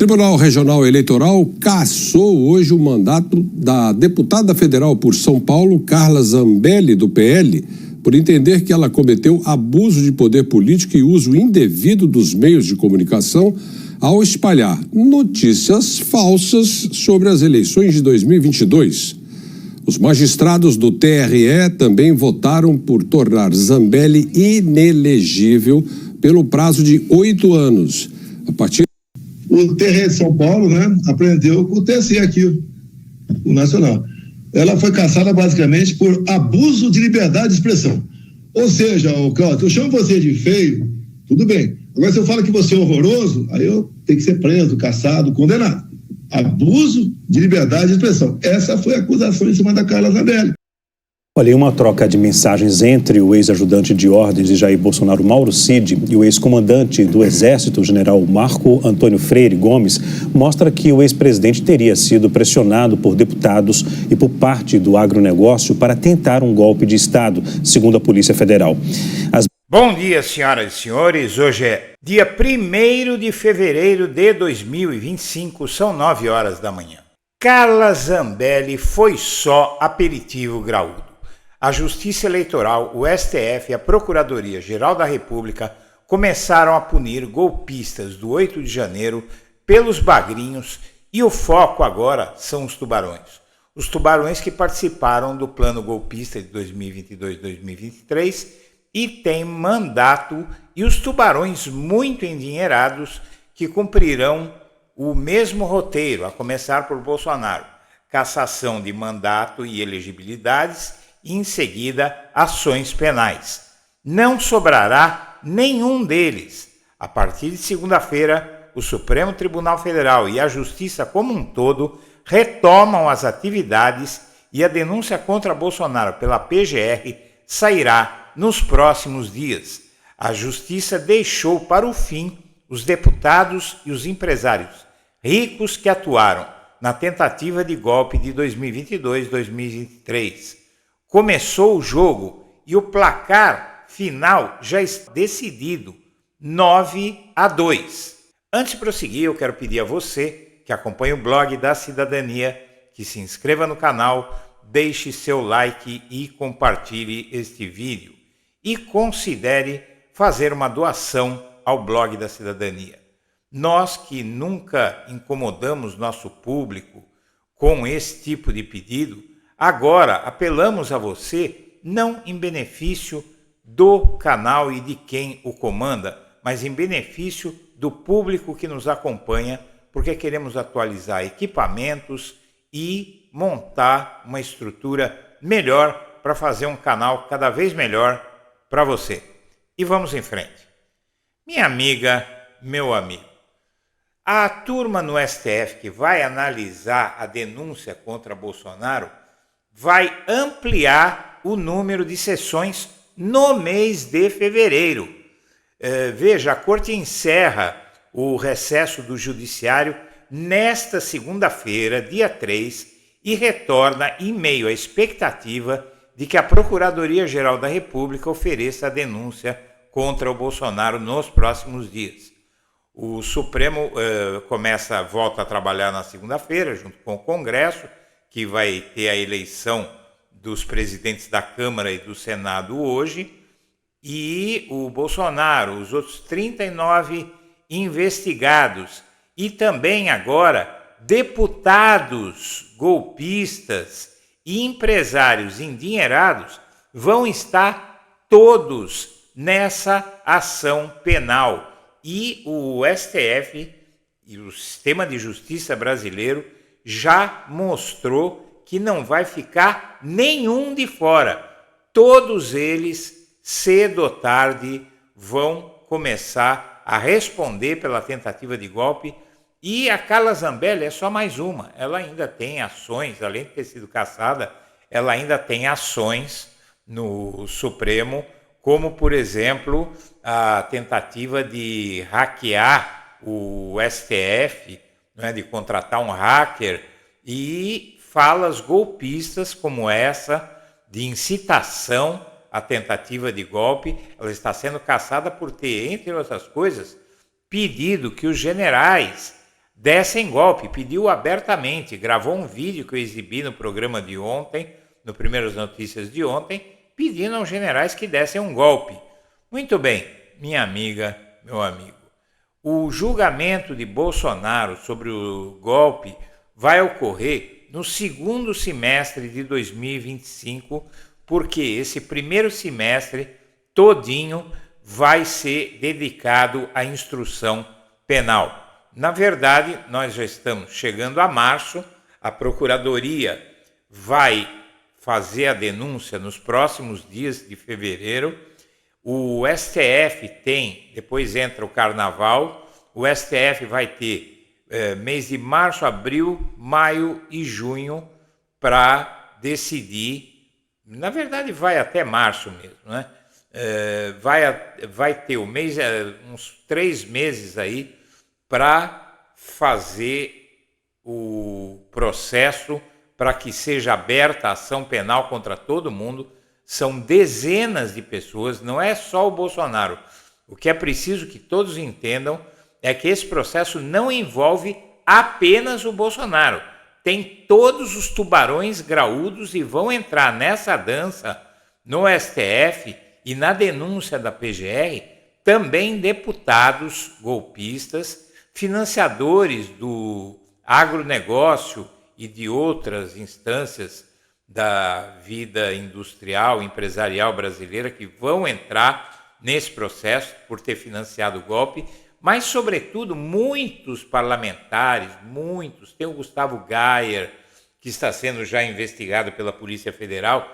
Tribunal Regional Eleitoral cassou hoje o mandato da deputada federal por São Paulo, Carla Zambelli, do PL, por entender que ela cometeu abuso de poder político e uso indevido dos meios de comunicação ao espalhar notícias falsas sobre as eleições de 2022. Os magistrados do TRE também votaram por tornar Zambelli inelegível pelo prazo de 8 anos. A partir O TRE de São Paulo, né, aprendeu com o TSE aqui, o Nacional. Ela foi cassada basicamente por abuso de liberdade de expressão. Ou seja, Cláudio, eu chamo você de feio, tudo bem. Agora, se eu falo que você é horroroso, aí eu tenho que ser preso, cassado, condenado. Abuso de liberdade de expressão. Essa foi a acusação em cima da Carla Zambelli. Olha, em uma troca de mensagens entre o ex-ajudante de ordens de Jair Bolsonaro, Mauro Cid, e o ex-comandante do Exército, o general Marco Antônio Freire Gomes, mostra que o ex-presidente teria sido pressionado por deputados e por parte do agronegócio para tentar um golpe de Estado, segundo a Polícia Federal. Bom dia, senhoras e senhores. Hoje é dia 1º de fevereiro de 2025, são 9 horas da manhã. Carla Zambelli foi só aperitivo graúdo. A Justiça Eleitoral, o STF e a Procuradoria-Geral da República começaram a punir golpistas do 8 de janeiro pelos bagrinhos e o foco agora são os tubarões. Os tubarões que participaram do plano golpista de 2022-2023 e têm mandato, e os tubarões muito endinheirados que cumprirão o mesmo roteiro, a começar por Bolsonaro: cassação de mandato e elegibilidades, e em seguida ações penais. Não sobrará nenhum deles. A partir de segunda-feira, o Supremo Tribunal Federal e a Justiça como um todo retomam as atividades e a denúncia contra Bolsonaro pela PGR sairá nos próximos dias. A Justiça deixou para o fim os deputados e os empresários ricos que atuaram na tentativa de golpe de 2022-2023. Começou o jogo e o placar final já está decidido, 9-2. Antes de prosseguir, eu quero pedir a você que acompanha o blog da Cidadania, que se inscreva no canal, deixe seu like e compartilhe este vídeo. E considere fazer uma doação ao blog da Cidadania. Nós que nunca incomodamos nosso público com esse tipo de pedido, agora apelamos a você, não em benefício do canal e de quem o comanda, mas em benefício do público que nos acompanha, porque queremos atualizar equipamentos e montar uma estrutura melhor para fazer um canal cada vez melhor para você. E vamos em frente. Minha amiga, meu amigo, a turma no STF que vai analisar a denúncia contra Bolsonaro vai ampliar o número de sessões no mês de fevereiro. Veja, a Corte encerra o recesso do Judiciário nesta segunda-feira, dia 3, e retorna em meio à expectativa de que a Procuradoria-Geral da República ofereça a denúncia contra o Bolsonaro nos próximos dias. O Supremo volta a trabalhar na segunda-feira, junto com o Congresso, que vai ter a eleição dos presidentes da Câmara e do Senado hoje, e o Bolsonaro, os outros 39 investigados, e também agora deputados golpistas e empresários endinheirados vão estar todos nessa ação penal. E o STF e o sistema de justiça brasileiro já mostrou que não vai ficar nenhum de fora. Todos eles, cedo ou tarde, vão começar a responder pela tentativa de golpe. E a Carla Zambelli é só mais uma. Ela ainda tem ações, além de ter sido cassada, ela ainda tem ações no Supremo, como, por exemplo, a tentativa de hackear o STF, né, de contratar um hacker, e falas golpistas como essa, de incitação à tentativa de golpe. Ela está sendo cassada por ter, entre outras coisas, pedido que os generais dessem golpe, pediu abertamente, gravou um vídeo que eu exibi no programa de ontem, no Primeiras Notícias de ontem, pedindo aos generais que dessem um golpe. Muito bem, minha amiga, meu amigo. O julgamento de Bolsonaro sobre o golpe vai ocorrer no segundo semestre de 2025, porque esse primeiro semestre todinho vai ser dedicado à instrução penal. Na verdade, nós já estamos chegando a março, a Procuradoria vai fazer a denúncia nos próximos dias de fevereiro. O STF tem, depois entra o Carnaval, o STF vai ter mês de março, abril, maio e junho para decidir. Na verdade, vai até março mesmo, né? Vai ter o mês, uns 3 meses aí para fazer o processo para que seja aberta a ação penal contra todo mundo. São dezenas de pessoas, não é só o Bolsonaro. O que é preciso que todos entendam é que esse processo não envolve apenas o Bolsonaro. Tem todos os tubarões graúdos e vão entrar nessa dança no STF e na denúncia da PGR também deputados golpistas, financiadores do agronegócio e de outras instâncias da vida industrial, empresarial brasileira que vão entrar nesse processo por ter financiado o golpe, mas, sobretudo, muitos parlamentares, tem o Gustavo Gayer, que está sendo já investigado pela Polícia Federal,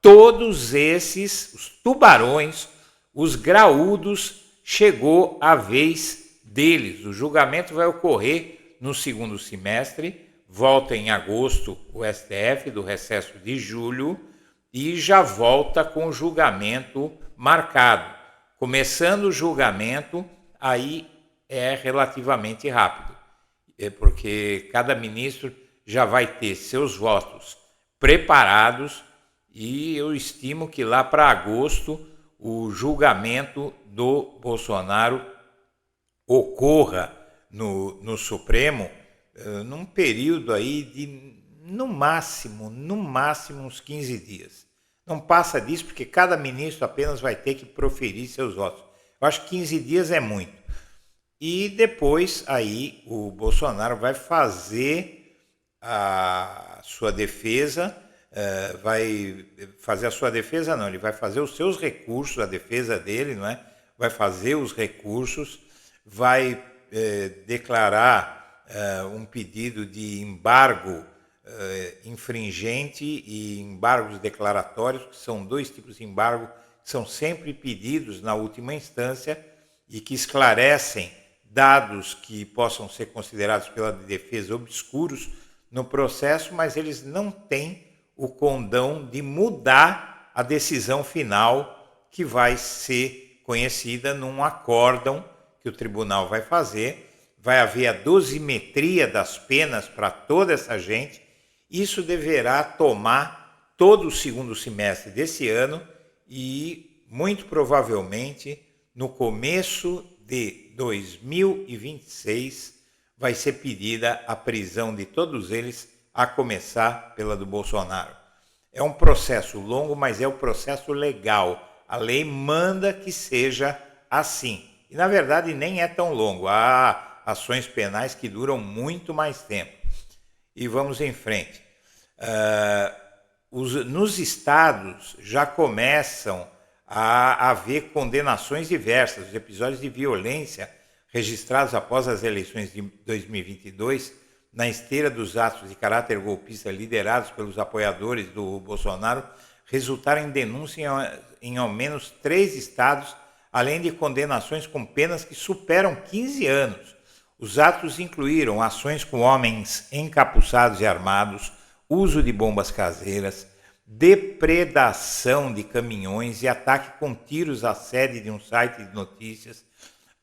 todos esses, os tubarões, os graúdos, chegou a vez deles. O julgamento vai ocorrer no segundo semestre, volta em agosto o STF, do recesso de julho, e já volta com o julgamento marcado. Começando o julgamento, aí é relativamente rápido, porque cada ministro já vai ter seus votos preparados e eu estimo que lá para agosto o julgamento do Bolsonaro ocorra no Supremo, num período aí de, no máximo, uns 15 dias. Não passa disso, porque cada ministro apenas vai ter que proferir seus votos. Eu acho que 15 dias é muito. E depois aí o Bolsonaro vai fazer a sua defesa, ele vai fazer os seus recursos, a defesa dele, não é? Vai fazer os recursos, vai declarar um pedido de embargo infringente e embargos declaratórios, que são 2 tipos de embargo que são sempre pedidos na última instância e que esclarecem dados que possam ser considerados pela defesa obscuros no processo, mas eles não têm o condão de mudar a decisão final que vai ser conhecida num acórdão que o tribunal vai fazer. Vai haver a dosimetria das penas para toda essa gente. Isso deverá tomar todo o segundo semestre desse ano e, muito provavelmente, no começo de 2026, vai ser pedida a prisão de todos eles, a começar pela do Bolsonaro. É um processo longo, mas é um processo legal. A lei manda que seja assim. E, na verdade, nem é tão longo. Há ações penais que duram muito mais tempo. E vamos em frente. Nos estados já começam a haver condenações diversas. Os episódios de violência registrados após as eleições de 2022, na esteira dos atos de caráter golpista liderados pelos apoiadores do Bolsonaro, resultaram em denúncia em ao menos 3 estados, além de condenações com penas que superam 15 anos. Os atos incluíram ações com homens encapuçados e armados, uso de bombas caseiras, depredação de caminhões e ataque com tiros à sede de um site de notícias.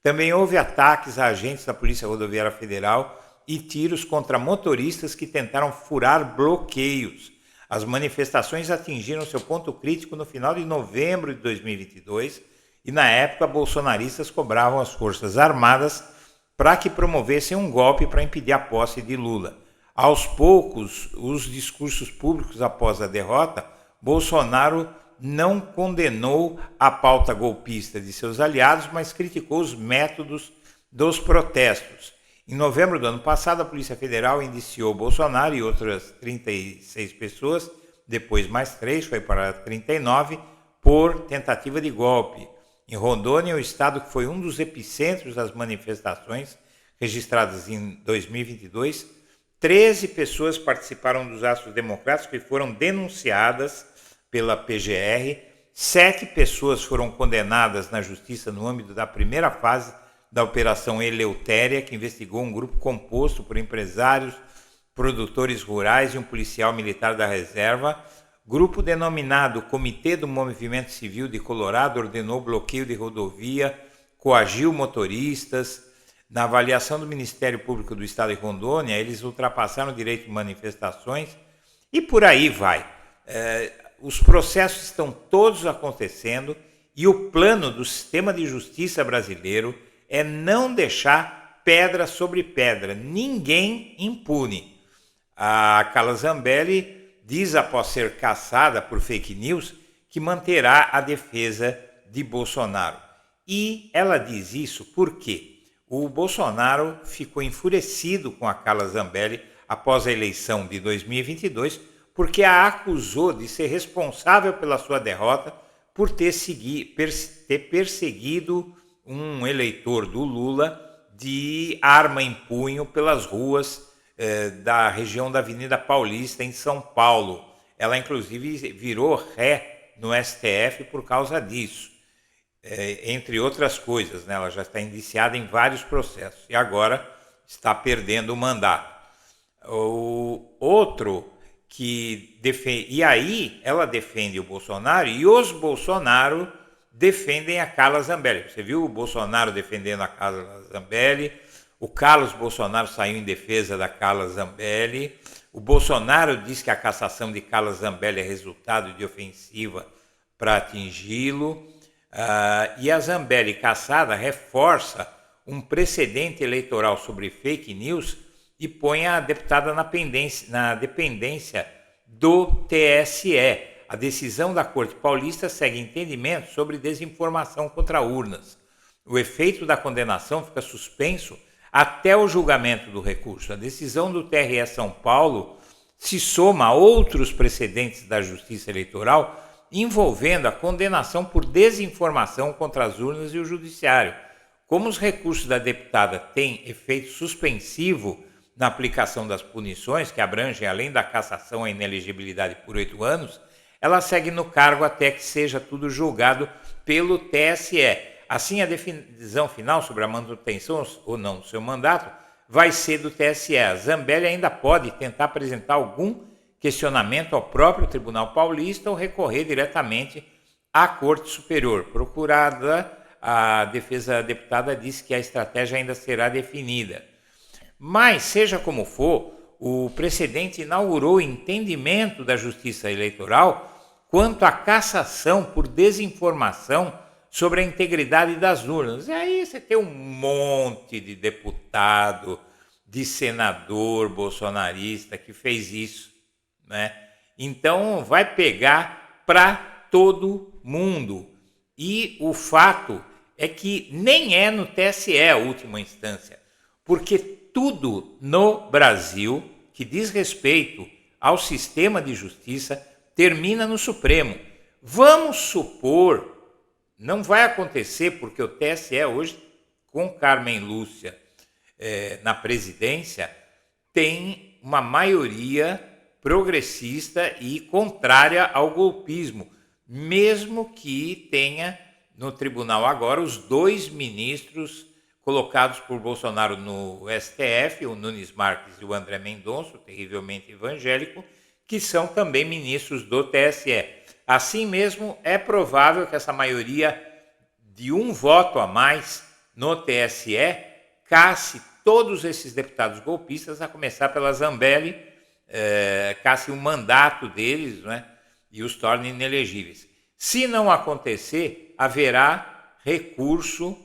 Também houve ataques a agentes da Polícia Rodoviária Federal e tiros contra motoristas que tentaram furar bloqueios. As manifestações atingiram seu ponto crítico no final de novembro de 2022 e, na época, bolsonaristas cobravam as Forças Armadas para que promovessem um golpe para impedir a posse de Lula. Aos poucos, os discursos públicos após a derrota, Bolsonaro não condenou a pauta golpista de seus aliados, mas criticou os métodos dos protestos. Em novembro do ano passado, a Polícia Federal indiciou Bolsonaro e outras 36 pessoas, depois mais 3, foi para 39, por tentativa de golpe. Em Rondônia, o estado que foi um dos epicentros das manifestações registradas em 2022, 13 pessoas participaram dos atos democráticos e foram denunciadas pela PGR, 7 pessoas foram condenadas na justiça no âmbito da primeira fase da Operação Eleutéria, que investigou um grupo composto por empresários, produtores rurais e um policial militar da reserva. Grupo denominado Comitê do Movimento Civil de Colorado ordenou bloqueio de rodovia, coagiu motoristas. Na avaliação do Ministério Público do Estado de Rondônia, eles ultrapassaram o direito de manifestações e por aí vai. Os processos estão todos acontecendo e o plano do sistema de justiça brasileiro é não deixar pedra sobre pedra, ninguém impune. A Carla Zambelli diz, após ser caçada por fake news, que manterá a defesa de Bolsonaro. E ela diz isso porque o Bolsonaro ficou enfurecido com a Carla Zambelli após a eleição de 2022, porque a acusou de ser responsável pela sua derrota por ter perseguido um eleitor do Lula de arma em punho pelas ruas da região da Avenida Paulista, em São Paulo. Ela, inclusive, virou ré no STF por causa disso, entre outras coisas, né? Ela já está indiciada em vários processos e agora está perdendo o mandato. O outro que defende... E aí ela defende o Bolsonaro e os Bolsonaro defendem a Carla Zambelli. Você viu o Bolsonaro defendendo a Carla Zambelli? O Carlos Bolsonaro saiu em defesa da Carla Zambelli. O Bolsonaro diz que a cassação de Carla Zambelli é resultado de ofensiva para atingi-lo. E a Zambelli cassada reforça um precedente eleitoral sobre fake news e põe a deputada na dependência do TSE. A decisão da Corte Paulista segue entendimento sobre desinformação contra urnas. O efeito da condenação fica suspenso até o julgamento do recurso. A decisão do TRE São Paulo se soma a outros precedentes da Justiça Eleitoral envolvendo a condenação por desinformação contra as urnas e o Judiciário. Como os recursos da deputada têm efeito suspensivo na aplicação das punições, que abrangem, além da cassação, a inelegibilidade por 8 anos, ela segue no cargo até que seja tudo julgado pelo TSE. Assim, a decisão final sobre a manutenção ou não do seu mandato vai ser do TSE. A Zambelli ainda pode tentar apresentar algum questionamento ao próprio Tribunal Paulista ou recorrer diretamente à Corte Superior. Procurada, a defesa da deputada disse que a estratégia ainda será definida. Mas, seja como for, o precedente inaugurou entendimento da Justiça Eleitoral quanto à cassação por desinformação sobre a integridade das urnas. E aí você tem um monte de deputado, de senador bolsonarista que fez isso, né? Então vai pegar para todo mundo. E o fato é que nem é no TSE a última instância, porque tudo no Brasil que diz respeito ao sistema de justiça termina no Supremo. Vamos supor, não vai acontecer porque o TSE hoje, com Carmen Lúcia na presidência, tem uma maioria progressista e contrária ao golpismo, mesmo que tenha no tribunal agora os 2 ministros colocados por Bolsonaro no STF, o Nunes Marques e o André Mendonça, o terrivelmente evangélico, que são também ministros do TSE. Assim mesmo, é provável que essa maioria de 1 voto a mais no TSE casse todos esses deputados golpistas, a começar pela Zambelli, casse o mandato deles, né, e os torne inelegíveis. Se não acontecer, haverá recurso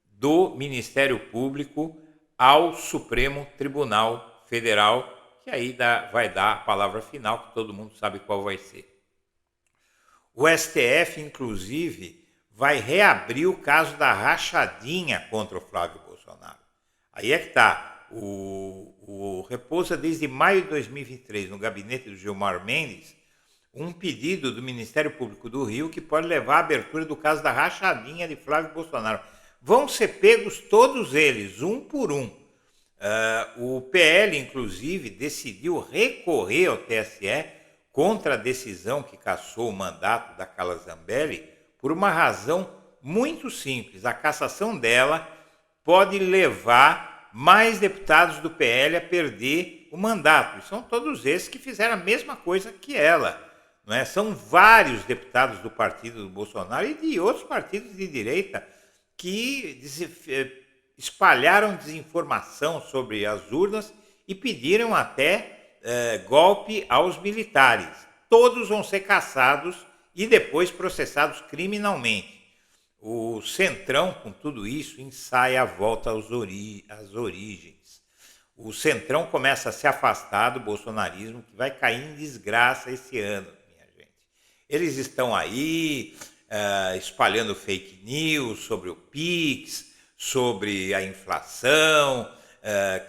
do Ministério Público ao Supremo Tribunal Federal, que aí vai dar a palavra final, que todo mundo sabe qual vai ser. O STF, inclusive, vai reabrir o caso da rachadinha contra o Flávio Bolsonaro. Aí é que está. Repousa desde maio de 2023 no gabinete do Gilmar Mendes um pedido do Ministério Público do Rio que pode levar à abertura do caso da rachadinha de Flávio Bolsonaro. Vão ser pegos todos eles, um por um. O PL, inclusive, decidiu recorrer ao TSE contra a decisão que cassou o mandato da Carla Zambelli por uma razão muito simples. A cassação dela pode levar mais deputados do PL a perder o mandato. E são todos esses que fizeram a mesma coisa que ela. Não é? São vários deputados do partido do Bolsonaro e de outros partidos de direita que espalharam desinformação sobre as urnas e pediram até golpe aos militares. Todos vão ser cassados e depois processados criminalmente. O Centrão, com tudo isso, ensaia a volta às origens. O Centrão começa a se afastar do bolsonarismo, que vai cair em desgraça esse ano, minha gente. Eles estão aí espalhando fake news sobre o Pix, sobre a inflação,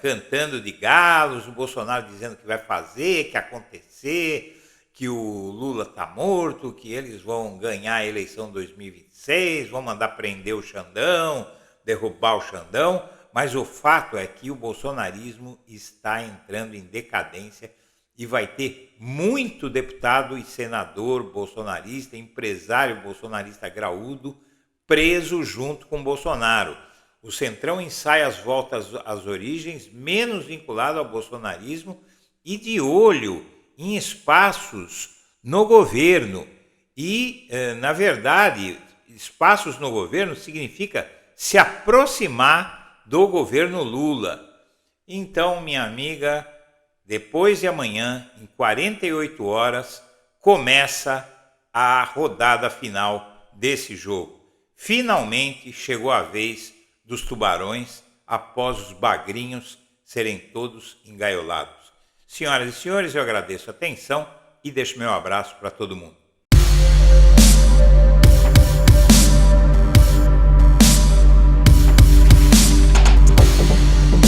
cantando de galos, o Bolsonaro dizendo que vai fazer, que acontecer, que o Lula está morto, que eles vão ganhar a eleição 2026, vão mandar prender o Xandão, derrubar o Xandão, mas o fato é que o bolsonarismo está entrando em decadência e vai ter muito deputado e senador bolsonarista, empresário bolsonarista graúdo, preso junto com Bolsonaro. O Centrão ensaia as voltas às origens, menos vinculado ao bolsonarismo e de olho em espaços no governo. E, na verdade, espaços no governo significa se aproximar do governo Lula. Então, minha amiga, depois de amanhã, em 48 horas, começa a rodada final desse jogo. Finalmente chegou a vez dos tubarões após os bagrinhos serem todos engaiolados. Senhoras e senhores, eu agradeço a atenção e deixo meu abraço para todo mundo.